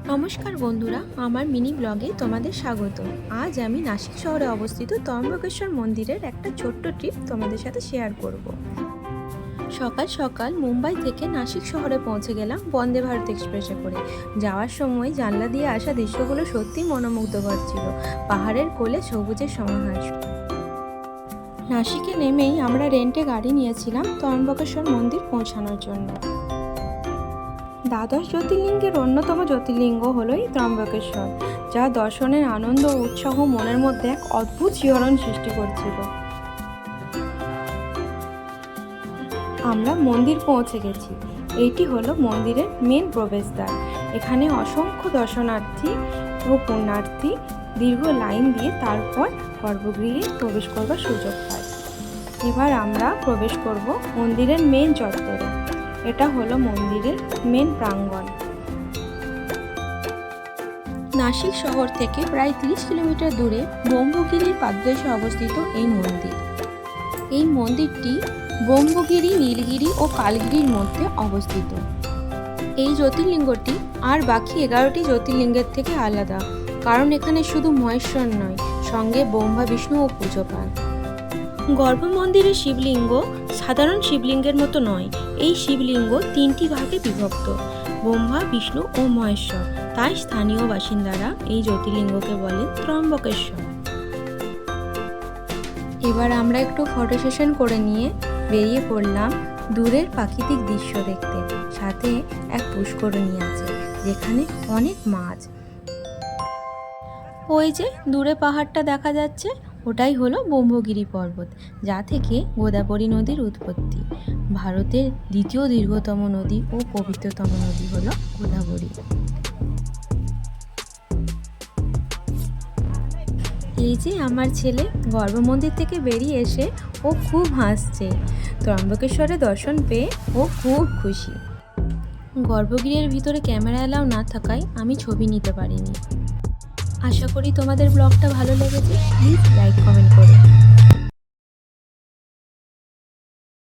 নমস্কার বন্ধুরা, আমার মিনি ব্লগে তোমাদের স্বাগত। আজ আমি নাসিক শহরে অবস্থিত ত্রম্বকেশ্বর মন্দিরের একটা ছোট্ট ট্রিপ তোমাদের সাথে শেয়ার করব। সকাল সকাল মুম্বাই থেকে নাসিক শহরে পৌঁছে গেলাম বন্দে ভারত এক্সপ্রেসে করে। যাওয়ার সময় জানলা দিয়ে আসা দৃশ্যগুলো সত্যি মনোমুগ্ধকর ছিল। পাহাড়ের কোলে সবুজের সমাহার। নাসিকে নেমেই আমরা রেন্টে গাড়ি নিয়েছিলাম ত্রম্বকেশ্বর মন্দির পৌঁছানোর জন্য। দ্বাদশ জ্যোতির্লিঙ্গের অন্যতম জ্যোতির্লিঙ্গ হলো এই ত্রম্বকেশ্বর, যা দর্শনের আনন্দ ও উৎসাহ মনের মধ্যে এক অদ্ভুত শিহরণ সৃষ্টি করছিল। আমরা মন্দির পৌঁছে গেছি। এইটি হলো মন্দিরের মেন প্রবেশদ্বার। এখানে অসংখ্য দর্শনার্থী ও পুণ্যার্থী দীর্ঘ লাইন দিয়ে তারপর গর্ভগৃহে প্রবেশ করবার সুযোগ পায়। এবার আমরা প্রবেশ করব মন্দিরের মেন চত্বরে। এটা হলো মন্দিরের মেন প্রাঙ্গণ। নাসিক শহর থেকে প্রায় 30 কিলোমিটার দূরে ব্রহ্মগিরির পাদদেশে অবস্থিত এই মন্দির। এই মন্দিরটি ব্রহ্মগিরি, নীলগিরি ও কালগিরির মধ্যে অবস্থিত। এই জ্যোতির্লিঙ্গটি আর বাকি 11টি জ্যোতির্লিঙ্গের থেকে আলাদা, কারণ এখানে শুধু মহেশ্বর নয়, সঙ্গে ব্রহ্মা, বিষ্ণু ও পুজো পান। গর্ভ মন্দিরের শিবলিঙ্গ সাধারণ শিবলিঙ্গের মতো নয়। এই শিবলিঙ্গ 3টি ভাগে বিভক্ত, ব্রহ্মা, বিষ্ণু ও মহেশ্বর। তাই স্থানীয় বাসিন্দারা এই জ্যোতির্লিঙ্গকে বলেন ত্রম্বকেশ্বর। এবার আমরা একটু ফটো সেশন করে নিয়ে বেরিয়ে পড়লাম দূরের প্রাকৃতিক দৃশ্য দেখতে। সাথে এক পুষ্করণী আছে, যেখানে অনেক মাছ। ওই যে দূরে পাহাড়টা দেখা যাচ্ছে, ওটাই হলো ব্রহ্মগিরি পর্বত, যা থেকে গোদাবরী নদীর উৎপত্তি। ভারতের দ্বিতীয় দীর্ঘতম নদী ও পবিত্রতম নদী হলো গোদাবরী। এই যে আমার ছেলে গর্ভ মন্দির থেকে বেরিয়ে এসে ও খুব হাসছে। ত্রম্বকেশ্বরে দর্শন পেয়ে ও খুব খুশি। গর্ভগৃহের ভিতরে ক্যামেরা অ্যালাউ না থাকায় আমি ছবি নিতে পারিনি। আশা করি তোমাদের ব্লগটা ভালো লেগেছে। প্লিজ লাইক কমেন্ট করো।